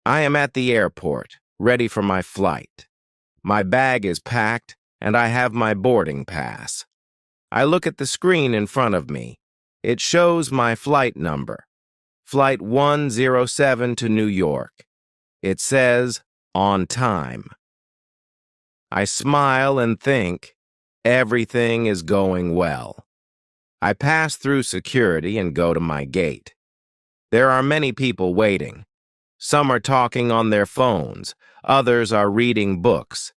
I am at the airport, ready for my flight. My bag is packed, and I have my boarding pass. I look at the screen in front of me. It shows my flight number. Flight 107 to New York. It says, on time. I smile and think, everything is going well. I pass through security and go to my gate. There are many people waiting. Some are talking on their phones, others are reading books,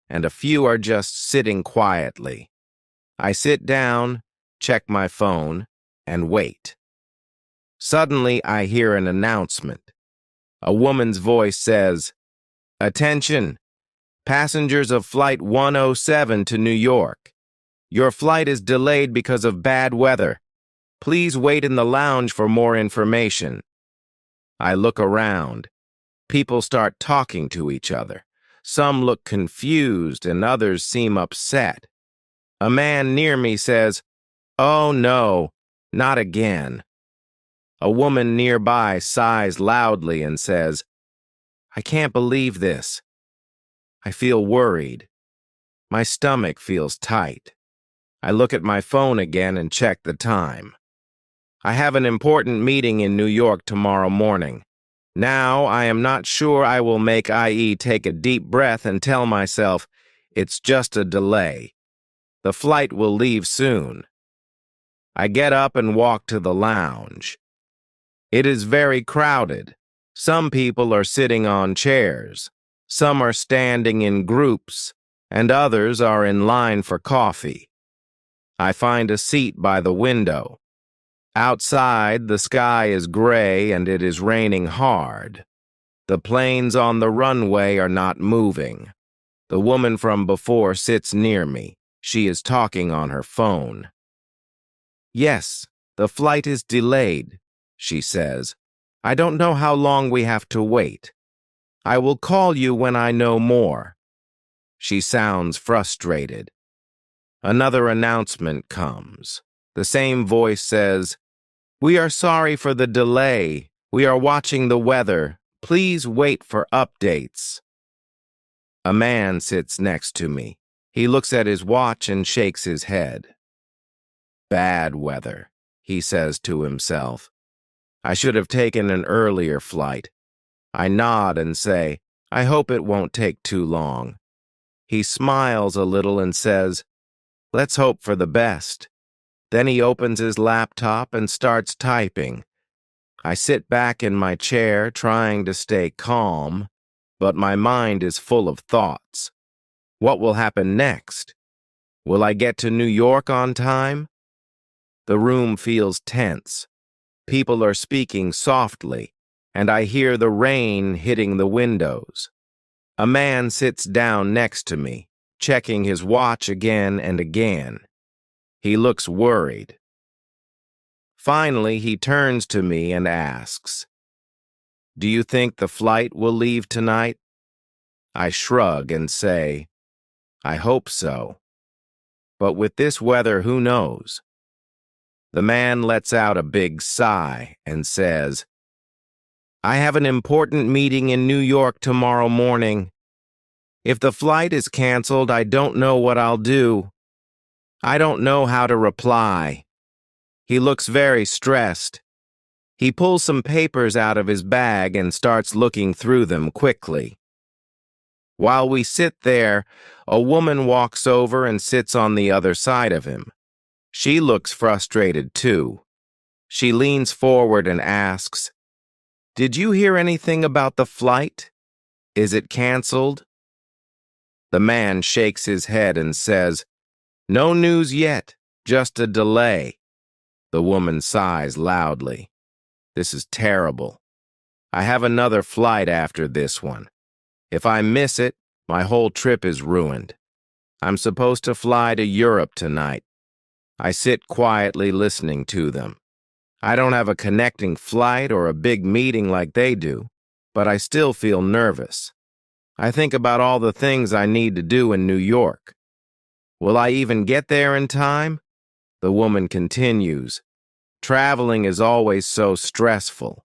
and a few are just sitting quietly. I sit down, check my phone, and wait. Suddenly, I hear an announcement. A woman's voice says, "Attention, passengers of Flight 107 to New York. Your flight is delayed because of bad weather. Please wait in the lounge for more information." I look around. People start talking to each other. Some look confused and others seem upset. A man near me says, "Oh no, not again." A woman nearby sighs loudly and says, "I can't believe this." I feel worried. My stomach feels tight. I look at my phone again and check the time. I have an important meeting in New York tomorrow morning. Now I am not sure I will make IE take a deep breath and tell myself, it's just a delay. The flight will leave soon. I get up and walk to the lounge. It is very crowded. Some people are sitting on chairs. Some are standing in groups, and others are in line for coffee. I find a seat by the window. Outside, the sky is gray and it is raining hard. The planes on the runway are not moving. The woman from before sits near me. She is talking on her phone. "Yes, the flight is delayed," she says. "I don't know how long we have to wait. I will call you when I know more." She sounds frustrated. Another announcement comes. The same voice says, "We are sorry for the delay. We are watching the weather. Please wait for updates." A man sits next to me. He looks at his watch and shakes his head. "Bad weather," he says to himself. "I should have taken an earlier flight." I nod and say, "I hope it won't take too long." He smiles a little and says, "Let's hope for the best." Then he opens his laptop and starts typing. I sit back in my chair trying to stay calm, but my mind is full of thoughts. What will happen next? Will I get to New York on time? The room feels tense. People are speaking softly, and I hear the rain hitting the windows. A man sits down next to me, checking his watch again and again. He looks worried. Finally, he turns to me and asks, "Do you think the flight will leave tonight?" I shrug and say, "I hope so. But with this weather, who knows?" The man lets out a big sigh and says, "I have an important meeting in New York tomorrow morning. If the flight is canceled, I don't know what I'll do. I don't know how to reply." He looks very stressed. He pulls some papers out of his bag and starts looking through them quickly. While we sit there, a woman walks over and sits on the other side of him. She looks frustrated too. She leans forward and asks, "Did you hear anything about the flight? Is it canceled?" The man shakes his head and says, "No news yet, just a delay." The woman sighs loudly. "This is terrible. I have another flight after this one. If I miss it, my whole trip is ruined. I'm supposed to fly to Europe tonight." I sit quietly listening to them. I don't have a connecting flight or a big meeting like they do, but I still feel nervous. I think about all the things I need to do in New York. Will I even get there in time? The woman continues, "Traveling is always so stressful."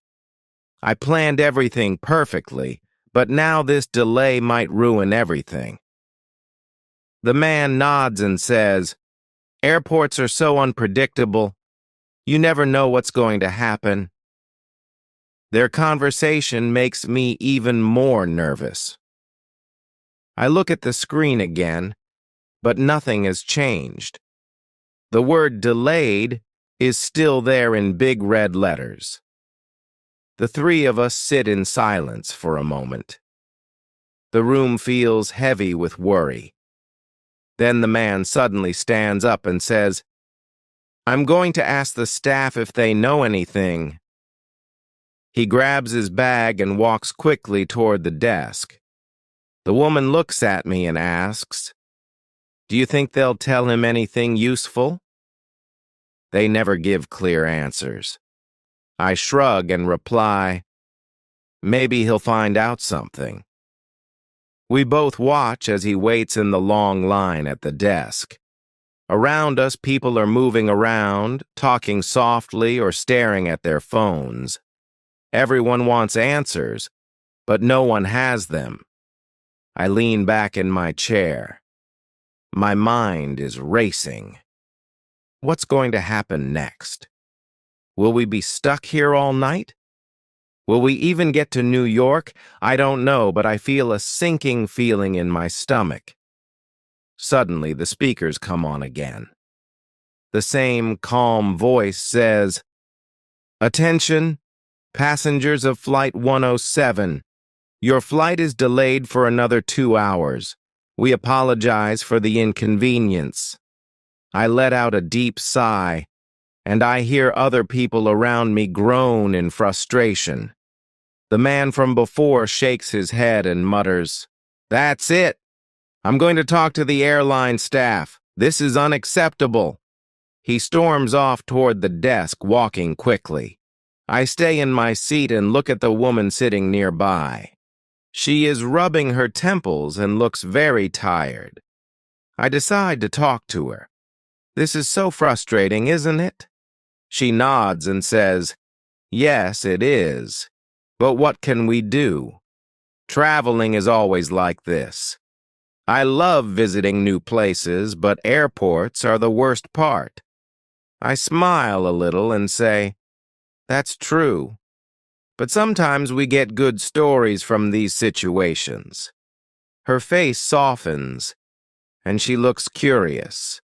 I planned everything perfectly, but now this delay might ruin everything. The man nods and says, "Airports are so unpredictable. You never know what's going to happen." Their conversation makes me even more nervous. I look at the screen again, but nothing has changed. The word delayed is still there in big red letters. The three of us sit in silence for a moment. The room feels heavy with worry. Then the man suddenly stands up and says, "I'm going to ask the staff if they know anything." He grabs his bag and walks quickly toward the desk. The woman looks at me and asks, "Do you think they'll tell him anything useful?" They never give clear answers. I shrug and reply, "Maybe he'll find out something." We both watch as he waits in the long line at the desk. Around us, people are moving around, talking softly or staring at their phones. Everyone wants answers, but no one has them. I lean back in my chair. My mind is racing. What's going to happen next? Will we be stuck here all night? Will we even get to New York? I don't know, but I feel a sinking feeling in my stomach. Suddenly, the speakers come on again. The same calm voice says, "Attention, passengers of Flight 107. Your flight is delayed for another 2 hours. We apologize for the inconvenience." I let out a deep sigh, and I hear other people around me groan in frustration. The man from before shakes his head and mutters, "That's it. I'm going to talk to the airline staff. This is unacceptable." He storms off toward the desk, walking quickly. I stay in my seat and look at the woman sitting nearby. She is rubbing her temples and looks very tired. I decide to talk to her. "This is so frustrating, isn't it?" She nods and says, "Yes, it is. But what can we do? Traveling is always like this. I love visiting new places, but airports are the worst part." I smile a little and say, "That's true. But sometimes we get good stories from these situations." Her face softens, and she looks curious.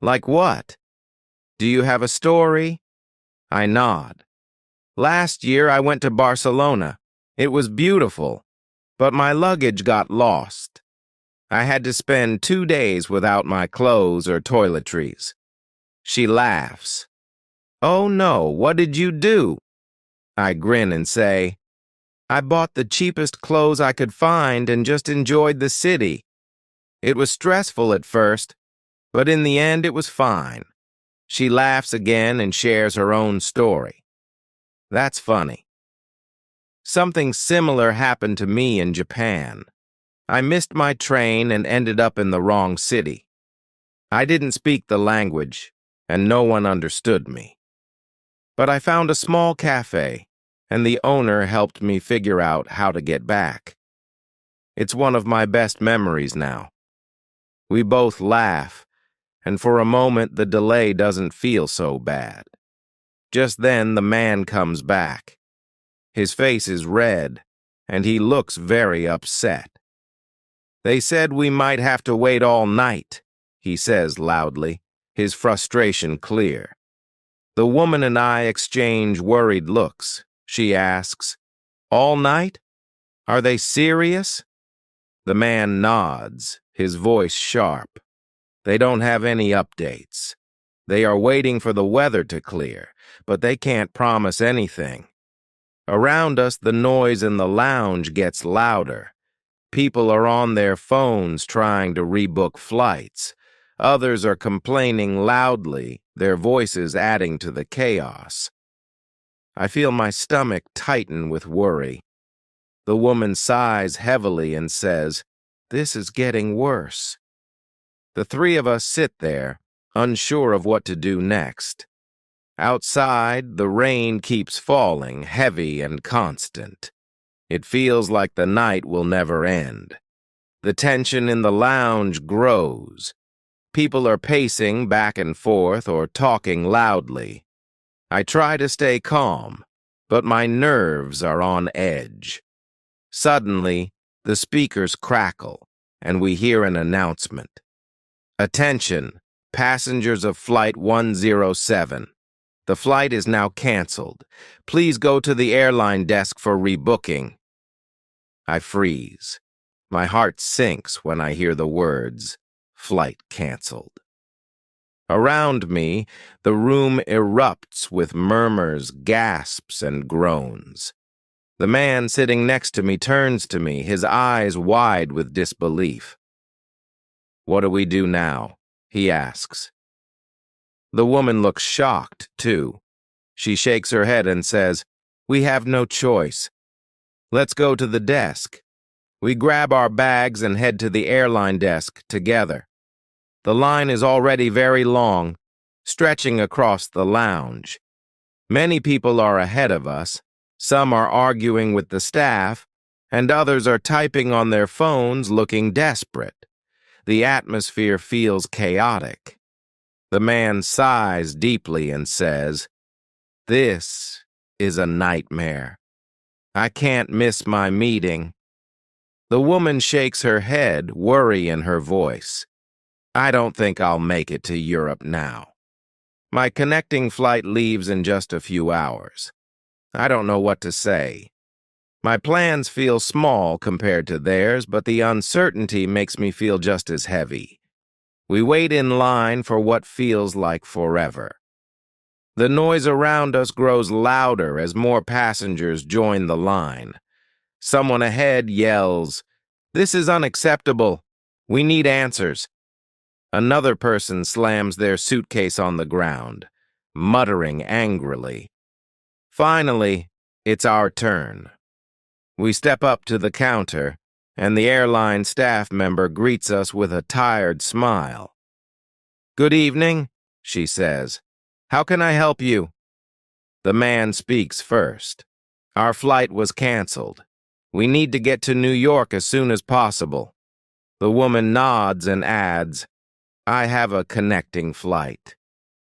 "Like what? Do you have a story?" I nod. "Last year I went to Barcelona. It was beautiful, but my luggage got lost. I had to spend 2 days without my clothes or toiletries." She laughs. "Oh no, what did you do?" I grin and say, "I bought the cheapest clothes I could find and just enjoyed the city. It was stressful at first, but in the end it was fine." She laughs again and shares her own story. That's funny. Something similar happened to me in Japan. I missed my train and ended up in the wrong city. I didn't speak the language, and no one understood me. But I found a small cafe, and the owner helped me figure out how to get back. It's one of my best memories now. We both laugh, and for a moment the delay doesn't feel so bad. Just then the man comes back. His face is red, and he looks very upset. "They said we might have to wait all night," he says loudly, his frustration clear. The woman and I exchange worried looks. She asks, "All night? Are they serious?" The man nods, his voice sharp. They don't have any updates. They are waiting for the weather to clear, but they can't promise anything. Around us, the noise in the lounge gets louder. People are on their phones trying to rebook flights. Others are complaining loudly, their voices adding to the chaos. I feel my stomach tighten with worry. The woman sighs heavily and says, "This is getting worse." The three of us sit there, unsure of what to do next. Outside, the rain keeps falling, heavy and constant. It feels like the night will never end. The tension in the lounge grows. People are pacing back and forth or talking loudly. I try to stay calm, but my nerves are on edge. Suddenly, the speakers crackle, and we hear an announcement. Attention, passengers of Flight 107. The flight is now canceled. Please go to the airline desk for rebooking. I freeze. My heart sinks when I hear the words, flight canceled. Around me, the room erupts with murmurs, gasps, and groans. The man sitting next to me turns to me, his eyes wide with disbelief. "What do we do now?" he asks. The woman looks shocked, too. She shakes her head and says, "We have no choice. Let's go to the desk." We grab our bags and head to the airline desk together. The line is already very long, stretching across the lounge. Many people are ahead of us. Some are arguing with the staff, and others are typing on their phones looking desperate. The atmosphere feels chaotic. The man sighs deeply and says, "This is a nightmare. I can't miss my meeting." The woman shakes her head, worry in her voice. "I don't think I'll make it to Europe now. My connecting flight leaves in just a few hours. I don't know what to say. My plans feel small compared to theirs, but the uncertainty makes me feel just as heavy." We wait in line for what feels like forever. The noise around us grows louder as more passengers join the line. Someone ahead yells, "This is unacceptable. We need answers." Another person slams their suitcase on the ground, muttering angrily. Finally, it's our turn. We step up to the counter, and the airline staff member greets us with a tired smile. "Good evening," she says. "How can I help you?" The man speaks first. "Our flight was canceled. We need to get to New York as soon as possible." The woman nods and adds, "I have a connecting flight.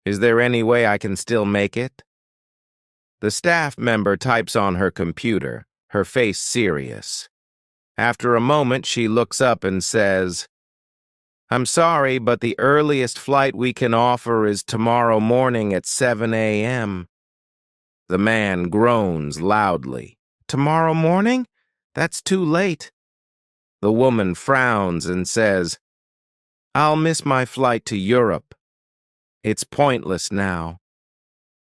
Is there any way I can still make it?" The staff member types on her computer, her face serious. After a moment, she looks up and says, "I'm sorry, but the earliest flight we can offer is tomorrow morning at 7 a.m. The man groans loudly. "Tomorrow morning? That's too late." The woman frowns and says, "I'll miss my flight to Europe. It's pointless now."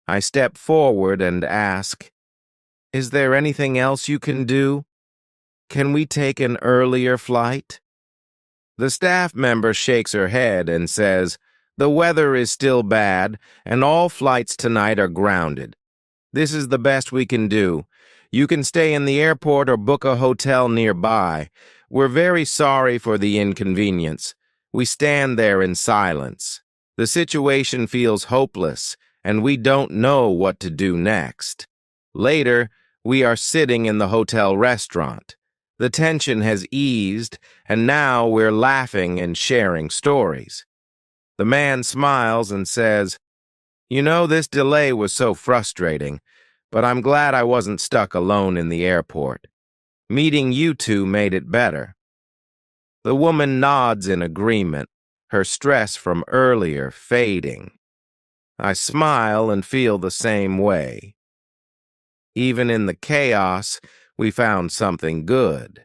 I step forward and ask, "Is there anything else you can do? Can we take an earlier flight?" The staff member shakes her head and says, "The weather is still bad, and all flights tonight are grounded. This is the best we can do. You can stay in the airport or book a hotel nearby. We're very sorry for the inconvenience." We stand there in silence. The situation feels hopeless, and we don't know what to do next. Later, we are sitting in the hotel restaurant. The tension has eased, and now we're laughing and sharing stories. The man smiles and says, "You know, this delay was so frustrating, but I'm glad I wasn't stuck alone in the airport. Meeting you two made it better." The woman nods in agreement, her stress from earlier fading. I smile and feel the same way. Even in the chaos, we found something good.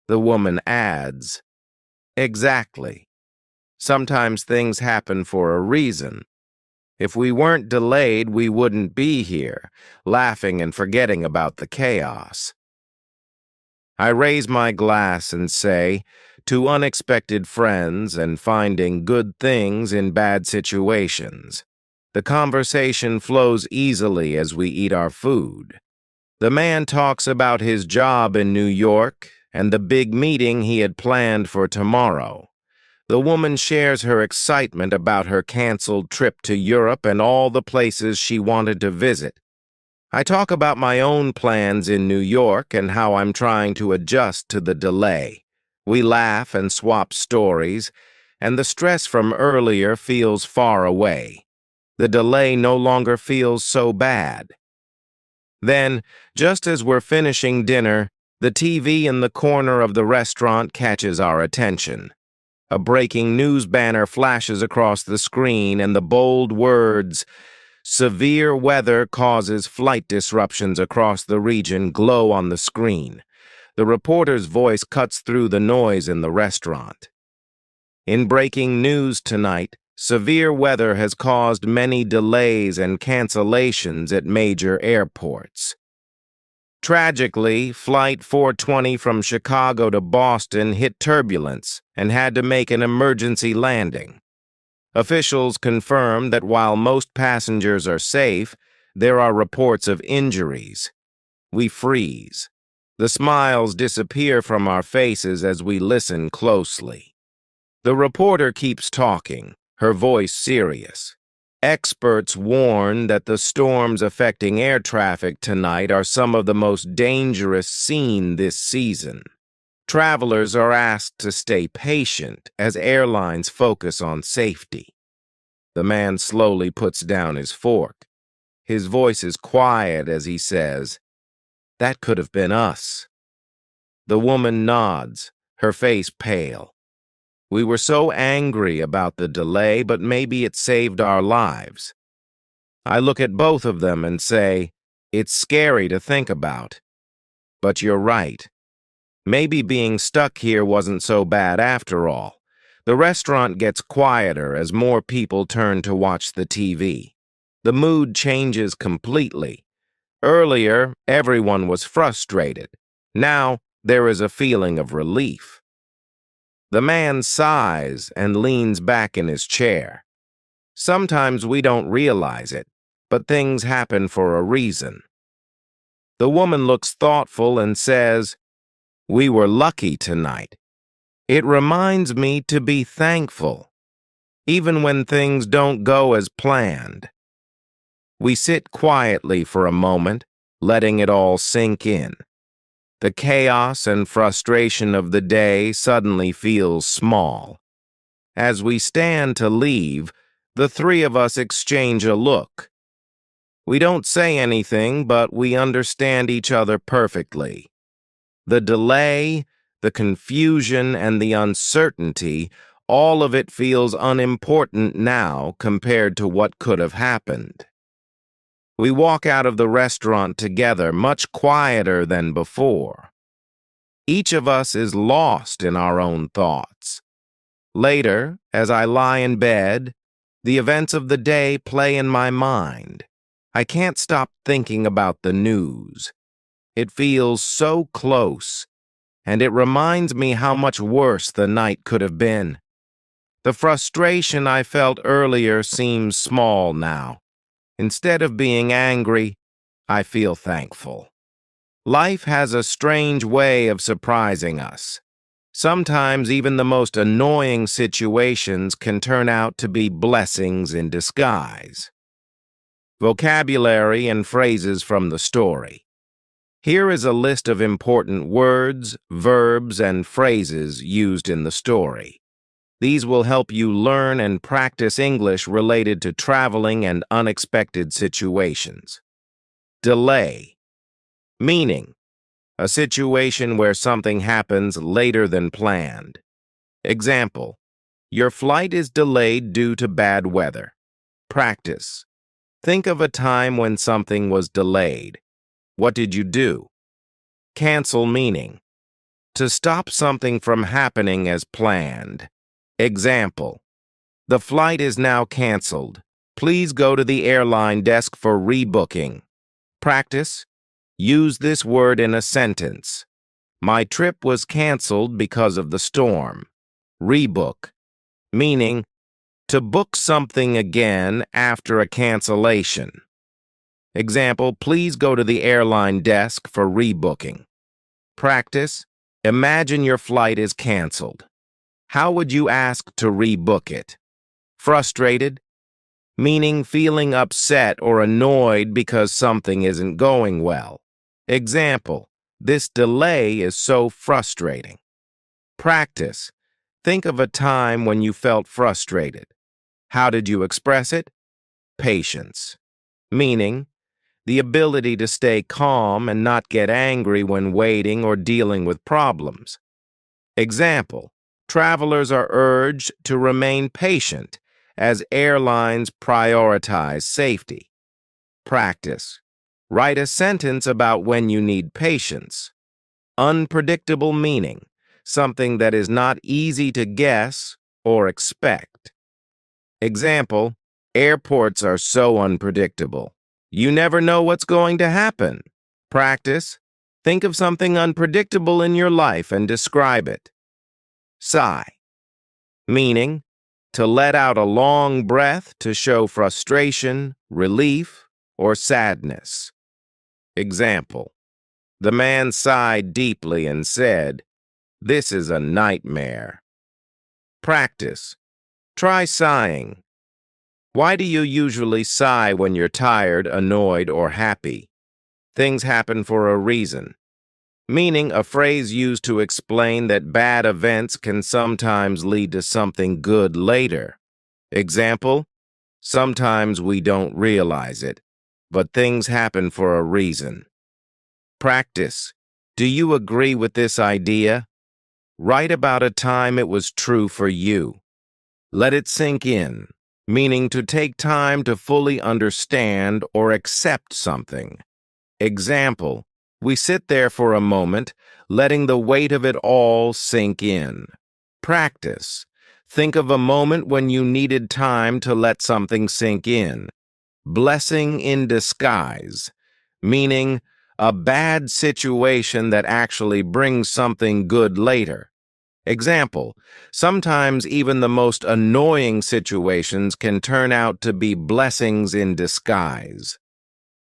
The woman adds, "Exactly. Sometimes things happen for a reason. If we weren't delayed, we wouldn't be here, laughing and forgetting about the chaos." I raise my glass and say, "To unexpected friends and finding good things in bad situations." The conversation flows easily as we eat our food. The man talks about his job in New York and the big meeting he had planned for tomorrow. The woman shares her excitement about her canceled trip to Europe and all the places she wanted to visit. I talk about my own plans in New York and how I'm trying to adjust to the delay. We laugh and swap stories, and the stress from earlier feels far away. The delay no longer feels so bad. Then, just as we're finishing dinner, the TV in the corner of the restaurant catches our attention. A breaking news banner flashes across the screen, and the bold words, "Severe weather causes flight disruptions across the region," glow on the screen. The reporter's voice cuts through the noise in the restaurant. In breaking news tonight, severe weather has caused many delays and cancellations at major airports. Tragically, Flight 420 from Chicago to Boston hit turbulence and had to make an emergency landing. Officials confirm that while most passengers are safe, there are reports of injuries. We freeze. The smiles disappear from our faces as we listen closely. The reporter keeps talking, her voice serious. Experts warn that the storms affecting air traffic tonight are some of the most dangerous seen this season. Travelers are asked to stay patient as airlines focus on safety. The man slowly puts down his fork. His voice is quiet as he says, "That could have been us." The woman nods, her face pale. We were so angry about the delay, but maybe it saved our lives. I look at both of them and say, it's scary to think about. But you're right. Maybe being stuck here wasn't so bad after all. The restaurant gets quieter as more people turn to watch the TV. The mood changes completely. Earlier, everyone was frustrated. Now, there is a feeling of relief. The man sighs and leans back in his chair. Sometimes we don't realize it, but things happen for a reason. The woman looks thoughtful and says, "We were lucky tonight. It reminds me to be thankful, even when things don't go as planned." We sit quietly for a moment, letting it all sink in. The chaos and frustration of the day suddenly feels small. As we stand to leave, the three of us exchange a look. We don't say anything, but we understand each other perfectly. The delay, the confusion, and the uncertainty, all of it feels unimportant now compared to what could have happened. We walk out of the restaurant together, much quieter than before. Each of us is lost in our own thoughts. Later, as I lie in bed, the events of the day play in my mind. I can't stop thinking about the news. It feels so close, and it reminds me how much worse the night could have been. The frustration I felt earlier seems small now. Instead of being angry, I feel thankful. Life has a strange way of surprising us. Sometimes even the most annoying situations can turn out to be blessings in disguise. Vocabulary and phrases from the story. Here is a list of important words, verbs, and phrases used in the story. These will help you learn and practice English related to traveling and unexpected situations. Delay. Meaning, a situation where something happens later than planned. Example, your flight is delayed due to bad weather. Practice. Think of a time when something was delayed. What did you do? Cancel meaning, to stop something from happening as planned. Example, the flight is now canceled. Please go to the airline desk for rebooking. Practice. Use this word in a sentence. My trip was canceled because of the storm. Rebook. Meaning, to book something again after a cancellation. Example, please go to the airline desk for rebooking. Practice. Imagine your flight is canceled. How would you ask to rebook it? Frustrated, meaning feeling upset or annoyed because something isn't going well. Example, this delay is so frustrating. Practice. Think of a time when you felt frustrated. How did you express it? Patience, meaning the ability to stay calm and not get angry when waiting or dealing with problems. Example, travelers are urged to remain patient as airlines prioritize safety. Practice. Write a sentence about when you need patience. Unpredictable meaning, something that is not easy to guess or expect. Example, airports are so unpredictable. You never know what's going to happen. Practice. Think of something unpredictable in your life and describe it. Sigh, meaning to let out a long breath to show frustration, relief, or sadness. Example, the man sighed deeply and said, "This is a nightmare." Practice. Try sighing. Why do you usually sigh when you're tired, annoyed, or happy? Things happen for a reason. Meaning a phrase used to explain that bad events can sometimes lead to something good later. Example, sometimes we don't realize it, but things happen for a reason. Practice. Do you agree with this idea? Write about a time it was true for you. Let it sink in, meaning to take time to fully understand or accept something. Example, we sit there for a moment, letting the weight of it all sink in. Practice. Think of a moment when you needed time to let something sink in. Blessing in disguise, meaning a bad situation that actually brings something good later. Example, sometimes even the most annoying situations can turn out to be blessings in disguise.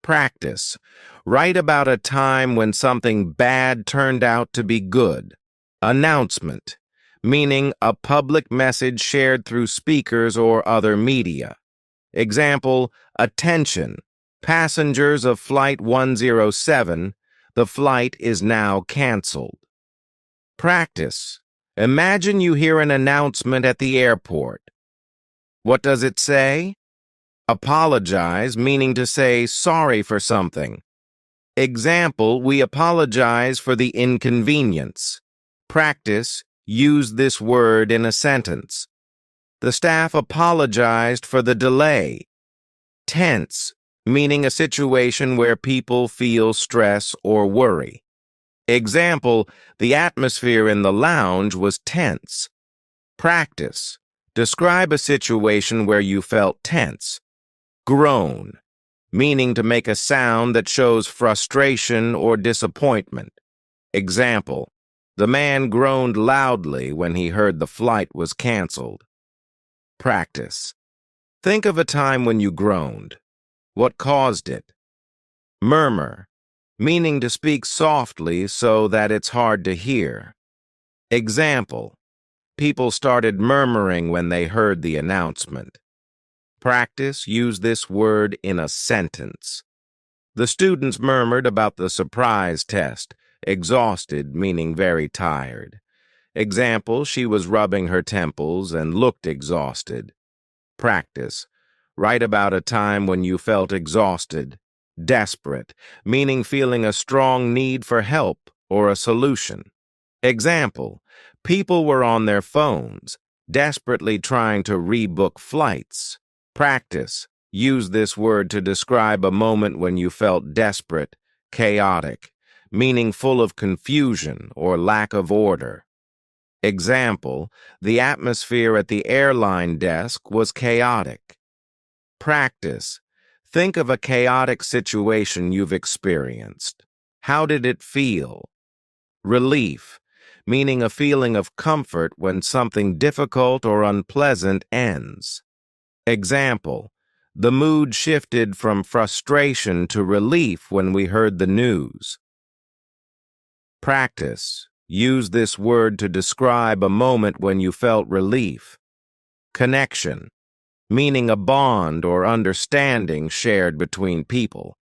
Practice. Write about a time when something bad turned out to be good. Announcement, meaning a public message shared through speakers or other media. Example, attention, passengers of Flight 107, the flight is now canceled. Practice. Imagine you hear an announcement at the airport. What does it say? Apologize, meaning to say sorry for something. Example, we apologize for the inconvenience. Practice, use this word in a sentence. The staff apologized for the delay. Tense, meaning a situation where people feel stress or worry. Example, the atmosphere in the lounge was tense. Practice, describe a situation where you felt tense. Groan, meaning to make a sound that shows frustration or disappointment. Example, the man groaned loudly when he heard the flight was canceled. Practice. Think of a time when you groaned. What caused it? Murmur, meaning to speak softly so that it's hard to hear. Example, people started murmuring when they heard the announcement. Practice, use this word in a sentence. The students murmured about the surprise test, exhausted, meaning very tired. Example, she was rubbing her temples and looked exhausted. Practice, write about a time when you felt exhausted, desperate, meaning feeling a strong need for help or a solution. Example, people were on their phones, desperately trying to rebook flights. Practice. Use this word to describe a moment when you felt desperate, chaotic, meaning full of confusion or lack of order. Example, the atmosphere at the airline desk was chaotic. Practice. Think of a chaotic situation you've experienced. How did it feel? Relief, meaning a feeling of comfort when something difficult or unpleasant ends. Example, the mood shifted from frustration to relief when we heard the news. Practice. Use this word to describe a moment when you felt relief. Connection, meaning a bond or understanding shared between people.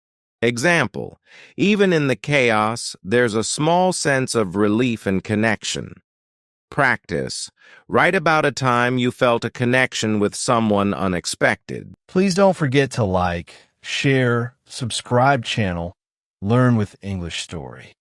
Example, even in the chaos, there's a small sense of relief and connection. Practice, write about a time you felt a connection with someone unexpected. Please don't forget to like, share, subscribe channel, Learn with English Story.